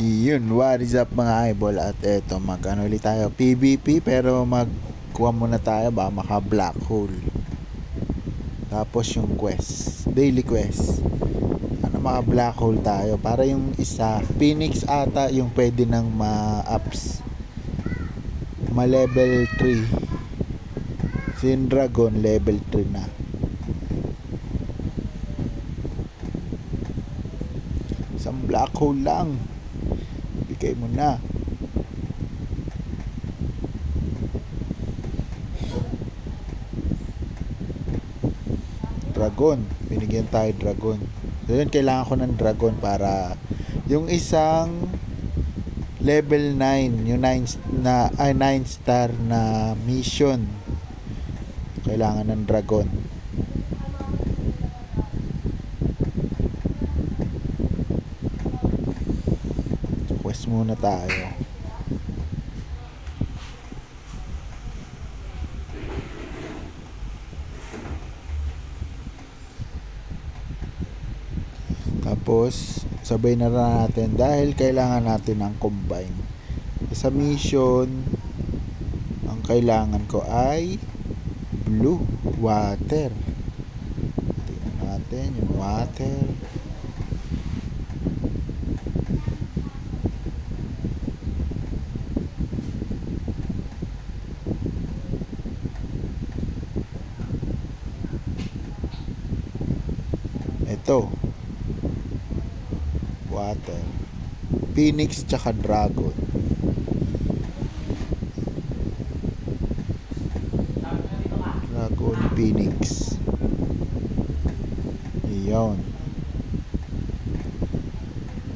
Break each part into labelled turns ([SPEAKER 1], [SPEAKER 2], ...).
[SPEAKER 1] Yun, what is up mga eyeball? At eto, mag-ano ulit tayo, PvP, pero magkuha muna tayo ba maka black hole. Tapos yung quest, daily quest, ano, maka black hole tayo. Para yung isa, Phoenix ata yung pwede ng ma-ups, ma level 3. Sin Dragon level 3 na. Isang black hole lang, bigay mo na. Dragon, binigyan tayo dragon. So yun, kailangan ko ng dragon para yung isang level 9, yung 9 star na mission, kailangan ng dragon. Quest muna tayo. Tapos sabay na natin dahil kailangan natin ng combine. Sa mission, ang kailangan ko ay blue water. Tingnan natin yung water. Ito, water, Phoenix tsaka Dragon. Dragon, Phoenix. Iyon.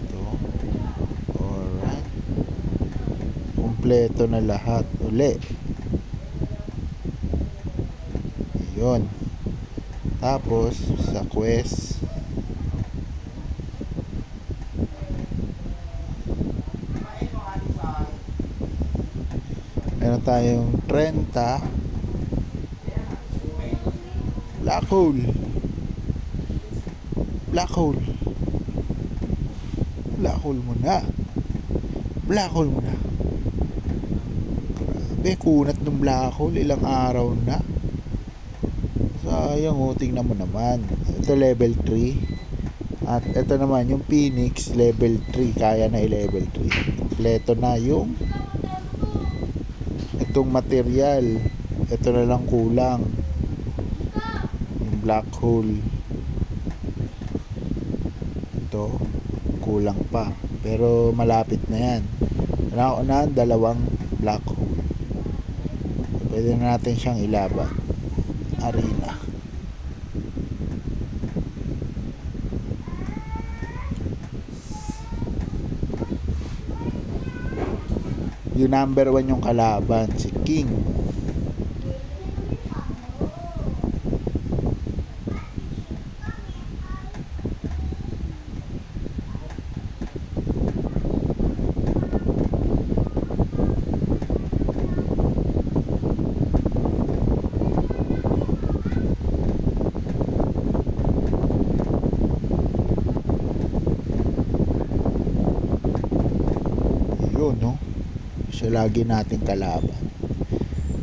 [SPEAKER 1] Ito. Alright. Kompleto na lahat. Uli. Iyon. Tapos sa quest, meron tayong 30 black hole. Black hole. Black hole muna. Black hole muna. Grabe, kunat ng black hole. Ilang araw na. Sayang, tingnan mo naman. Ito level 3. At ito naman yung Phoenix level 3. Kaya na i-level 3. Kompleto na yung itong material. Ito na lang kulang, yung black hole. Ito kulang pa, pero malapit na yan. Nauna dalawang black hole. Pwede na natin siyang ilaban. Arena. Yung number 1 yung kalaban, si King. Yun, no? Siya lagi natin kalaban.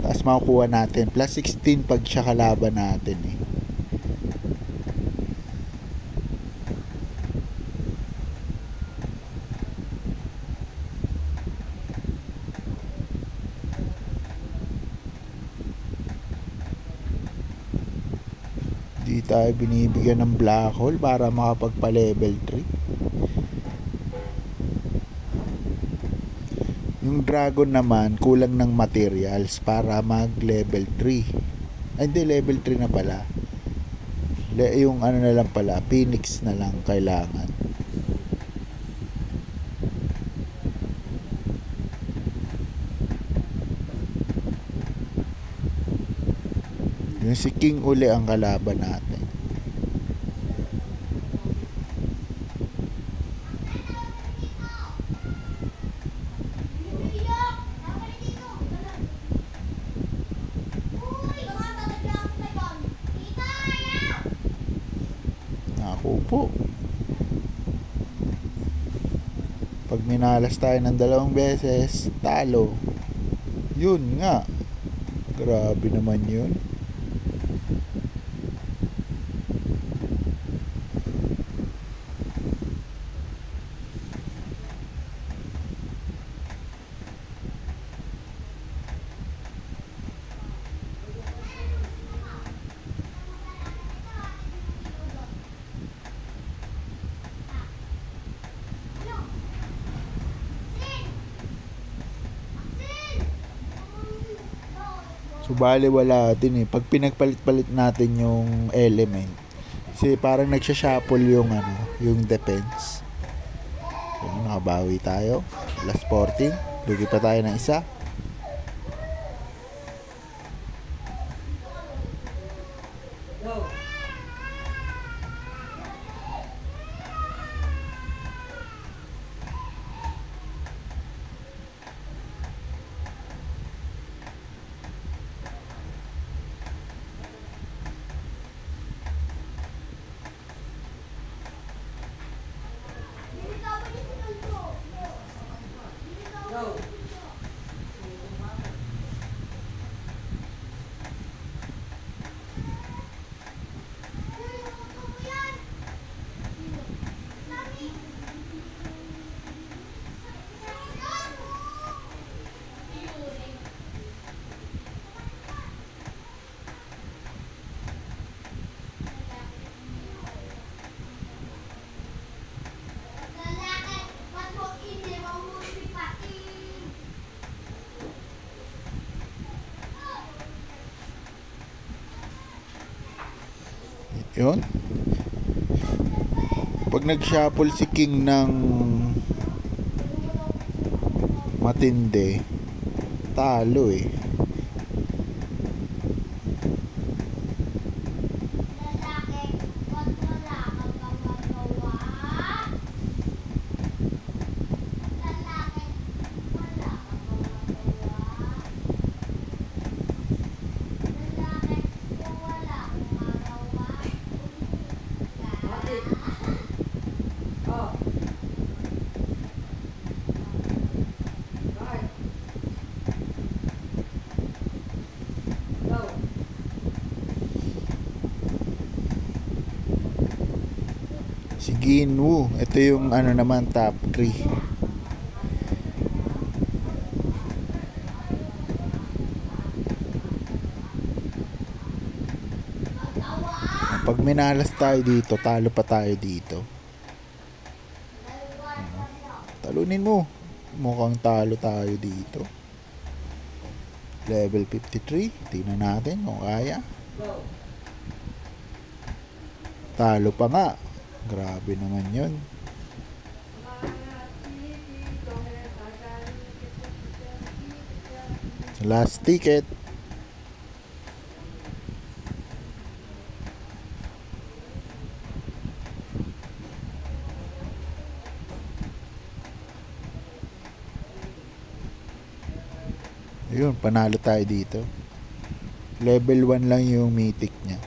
[SPEAKER 1] Tapos makukuha natin plus 16 pag siya kalaban natin eh. Di tayo binibigyan ng black hole para makapagpa level 3. Yung dragon naman, kulang ng materials para mag level 3. Ay, hindi, level 3 na pala. Yung ano na lang pala, Phoenix na lang kailangan. Yung si King uli ang kalaban natin. Ako po. Pag minalas tayo ng 2 beses, talo. Yun nga. Grabe naman yun. So bali wala din eh. Pag pinagpalit-palit natin yung element, kasi parang nagsha-shuffle yung yung defense. So nakabawi tayo. Last 14. Lugi pa tayo ng isa. Yun. Pag nag-shuffle si King ng matindi, talo eh. Si Ginwoo, ito yung naman top 3. Pag minalas tayo dito, talo pa tayo dito. Talunin mo. Mukhang talo tayo dito. Level 53. Tingnan natin kung kaya. Talo pa nga. Grabe naman yun. Last ticket. Ayun, panalo tayo dito. Level 1 lang yung mythic niya.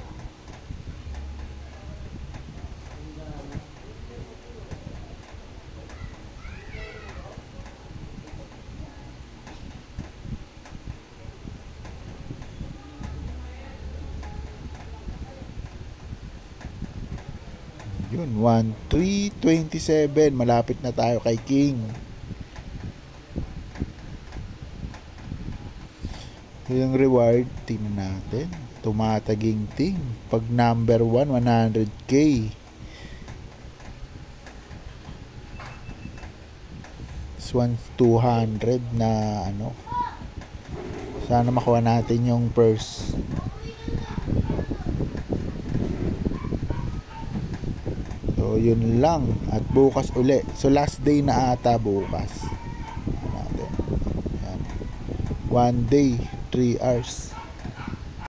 [SPEAKER 1] Yun, 1,327. Malapit na tayo kay King. Yung reward, tingnan natin. Tumataginting. Pag number 1, 100k. This one's 200 na Sana makuha natin yung purse. So yun lang. At bukas uli. So last day na ata bukas. Yan. 1 day 3 hours.